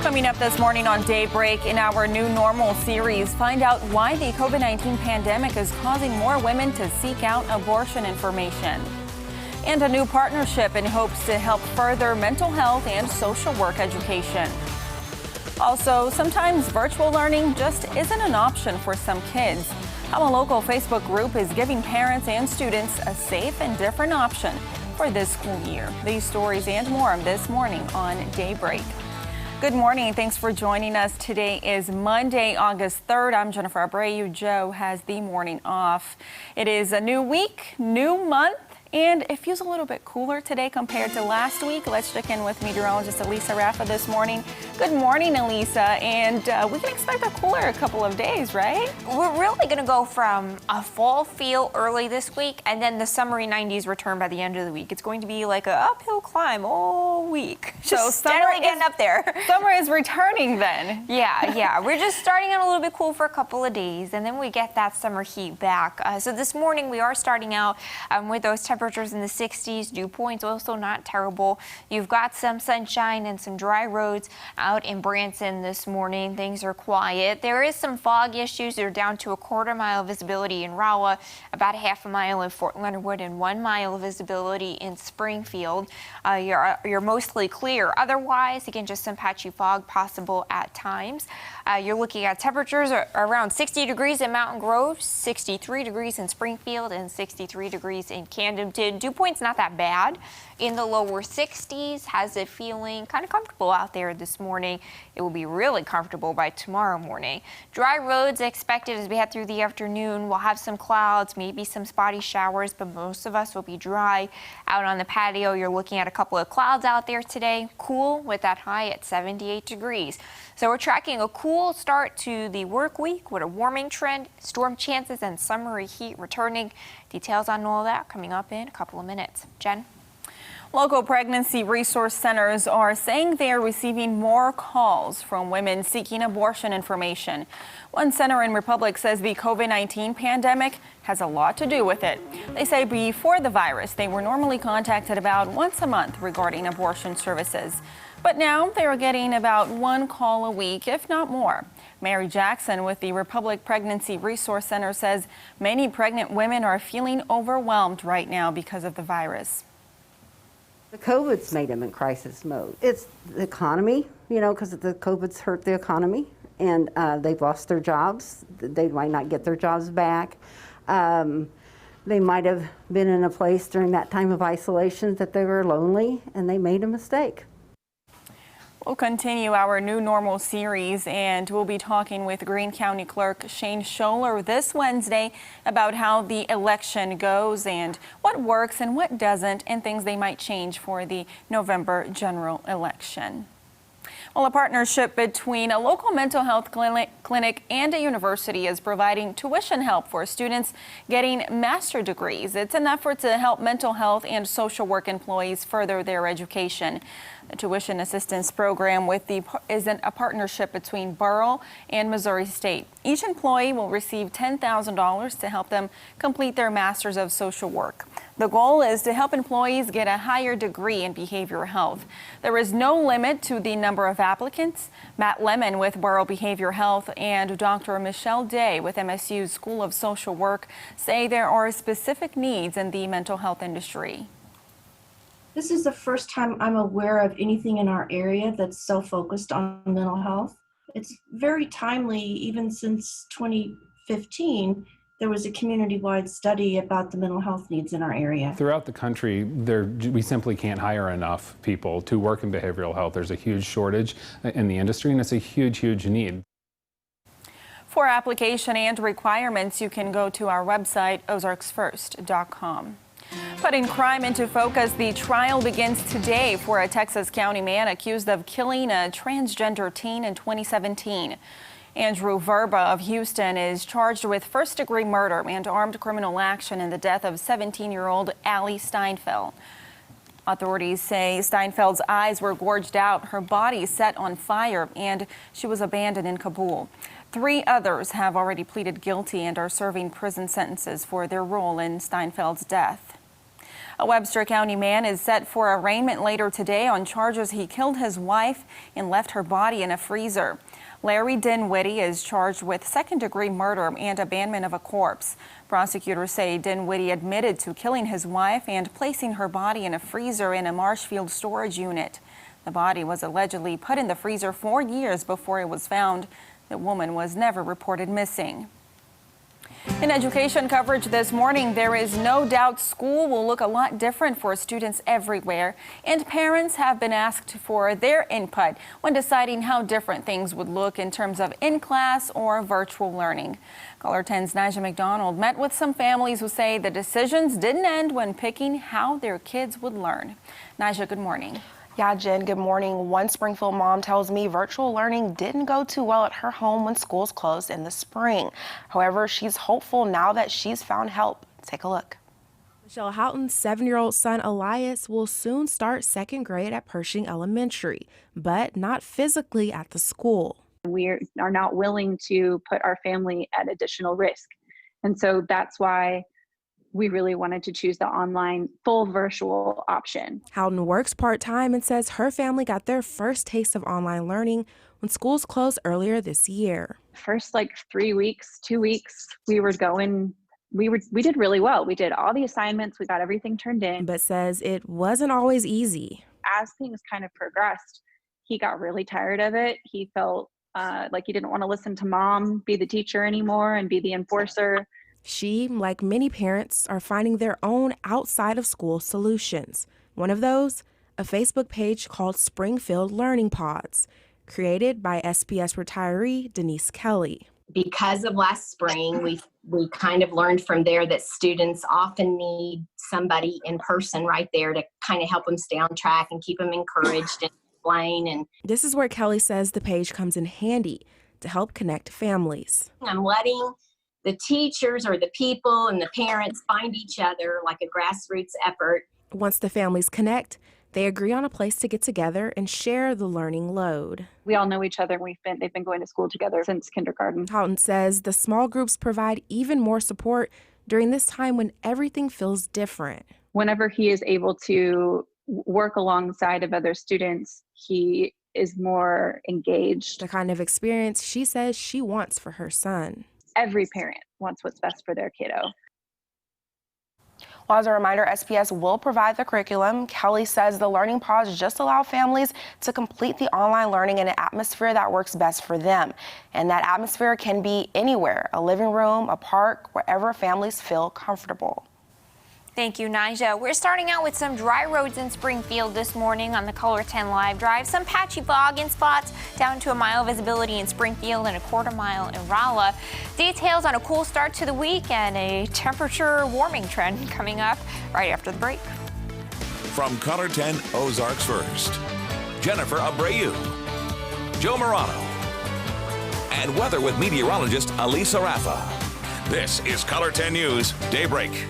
Coming up this morning on Daybreak in our New Normal series, find out why the COVID-19 pandemic is causing more women to seek out abortion information. And a new partnership in hopes to help further mental health and social work education. Also, sometimes virtual learning just isn't an option for some kids. How a local Facebook group is giving parents and students a safe and different option for this school year. These stories and more this morning on Daybreak. Good morning. Thanks for joining us. Today is Monday, August 3rd. I'm Jennifer Abreu. Joe has the morning off. It is a new week, new month, and it feels a little bit cooler today compared to last week. Let's check in with meteorologist Elisa Raffa this morning. Good morning, Elisa. And we can expect a cooler couple of days, right? We're really going to go from a fall feel early this week, and then the summery 90s return by the end of the week. It's going to be like an uphill climb all week. So steadily getting up there. Summer is returning then. Yeah. We're just starting out a little bit cool for a couple of days, and then we get that summer heat back. So this morning we are starting out with those temperatures in the 60s. Dew points also not terrible. You've got some sunshine and some dry roads out in Branson this morning. Things are quiet. There is some fog issues. They're down to a quarter-mile visibility in Rolla, about a half a mile in Fort Leonard Wood, and 1 mile visibility in Springfield. You're mostly clear. Otherwise, again, just some patchy fog possible at times. You're looking at temperatures around 60 degrees in Mountain Grove, 63 degrees in Springfield, and 63 degrees in Camden. Dew point's not that bad. In the lower 60s, has it feeling kind of comfortable out there this morning. It will be really comfortable by tomorrow morning. Dry roads expected as we head through the afternoon. We'll have some clouds, maybe some spotty showers, but most of us will be dry. Out on the patio, you're looking at a couple of clouds out there today. Cool with that high at 78 degrees. So we're tracking a cool start to the work week with a warming trend, storm chances, and summery heat returning. Details on all that coming up in a couple of minutes. Jen? Local pregnancy resource centers are saying they are receiving more calls from women seeking abortion information. One center in Republic says the COVID-19 pandemic has a lot to do with it. They say before the virus, they were normally contacted about once a month regarding abortion services. But now they are getting about one call a week, if not more. Mary Jackson with the Republic Pregnancy Resource Center says many pregnant women are feeling overwhelmed right now because of the virus. The COVID's made them in crisis mode. It's the economy, because the COVID's hurt the economy, and they've lost their jobs. They might not get their jobs back. They might have been in a place during that time of isolation that they were lonely, and they made a mistake. We'll continue our New Normal series, and we'll be talking with Greene County Clerk Shane Scholler this Wednesday about how the election goes and what works and what doesn't, and things they might change for the November general election. Well, a partnership between a local mental health clinic and a university is providing tuition help for students getting master's degrees. It's an effort to help mental health and social work employees further their education. The tuition assistance program is a partnership between Borough and Missouri State. Each employee will receive $10,000 to help them complete their Master's of Social Work. The goal is to help employees get a higher degree in behavioral health. There is no limit to the number of applicants. Matt Lemon with Borough Behavioral Health and Dr. Michelle Day with MSU's School of Social Work say there are specific needs in the mental health industry. This is the first time I'm aware of anything in our area that's so focused on mental health. It's very timely. Even since 2015, there was a community-wide study about the mental health needs in our area. Throughout the country, we simply can't hire enough people to work in behavioral health. There's a huge shortage in the industry, and it's a huge, huge need. For application and requirements, you can go to our website, ozarksfirst.com. Putting crime into focus, the trial begins today for a Texas County man accused of killing a transgender teen in 2017. Andrew Verba of Houston is charged with first-degree murder and armed criminal action in the death of 17-year-old Allie Steinfeld. Authorities say Steinfeld's eyes were gouged out, her body set on fire, and she was abandoned in Kabul. 3 others have already pleaded guilty and are serving prison sentences for their role in Steinfeld's death. A Webster County man is set for arraignment later today on charges he killed his wife and left her body in a freezer. Larry Dinwiddie is charged with second-degree murder and abandonment of a corpse. Prosecutors say Dinwiddie admitted to killing his wife and placing her body in a freezer in a Marshfield storage unit. The body was allegedly put in the freezer 4 years before it was found. The woman was never reported missing. In education coverage this morning, there is no doubt school will look a lot different for students everywhere, and parents have been asked for their input when deciding how different things would look in terms of in-class or virtual learning. Caller 10's Nija McDonald met with some families who say the decisions didn't end when picking how their kids would learn. Nija, good morning. Yeah, Jen, good morning. One Springfield mom tells me virtual learning didn't go too well at her home when schools closed in the spring. However, she's hopeful now that she's found help. Take a look. Michelle Houghton's 7-year-old son Elias will soon start second grade at Pershing Elementary, but not physically at the school. We are not willing to put our family at additional risk. And so that's why we really wanted to choose the online full virtual option. Houghton works part-time and says her family got their first taste of online learning when schools closed earlier this year. First, 3 weeks, 2 weeks, we did really well. We did all the assignments, we got everything turned in. But says it wasn't always easy. As things kind of progressed, he got really tired of it. He felt like he didn't want to listen to mom be the teacher anymore and be the enforcer. She, like many parents, are finding their own outside-of-school solutions. One of those, a Facebook page called Springfield Learning Pods, created by SPS retiree Denise Kelly. Because of last spring, we kind of learned from there that students often need somebody in person right there to kind of help them stay on track and keep them encouraged and explain. And this is where Kelly says the page comes in handy to help connect families. I'm letting the teachers or the people and the parents find each other like a grassroots effort. Once the families connect, they agree on a place to get together and share the learning load. We all know each other. They've been going to school together since kindergarten. Houghton says the small groups provide even more support during this time when everything feels different. Whenever he is able to work alongside of other students, he is more engaged. The kind of experience she says she wants for her son. Every parent wants what's best for their kiddo. Well, as a reminder, SPS will provide the curriculum. Kelly says the learning pods just allow families to complete the online learning in an atmosphere that works best for them. And that atmosphere can be anywhere, a living room, a park, wherever families feel comfortable. Thank you, Nija. We're starting out with some dry roads in Springfield this morning on the Color 10 Live Drive. Some patchy fog in spots, down to a mile visibility in Springfield and a quarter mile in Rolla. Details on a cool start to the week and a temperature warming trend coming up right after the break. From Color 10 Ozarks First, Jennifer Abreu, Joe Morano, and weather with meteorologist Alisa Rafa. This is Color 10 News Daybreak.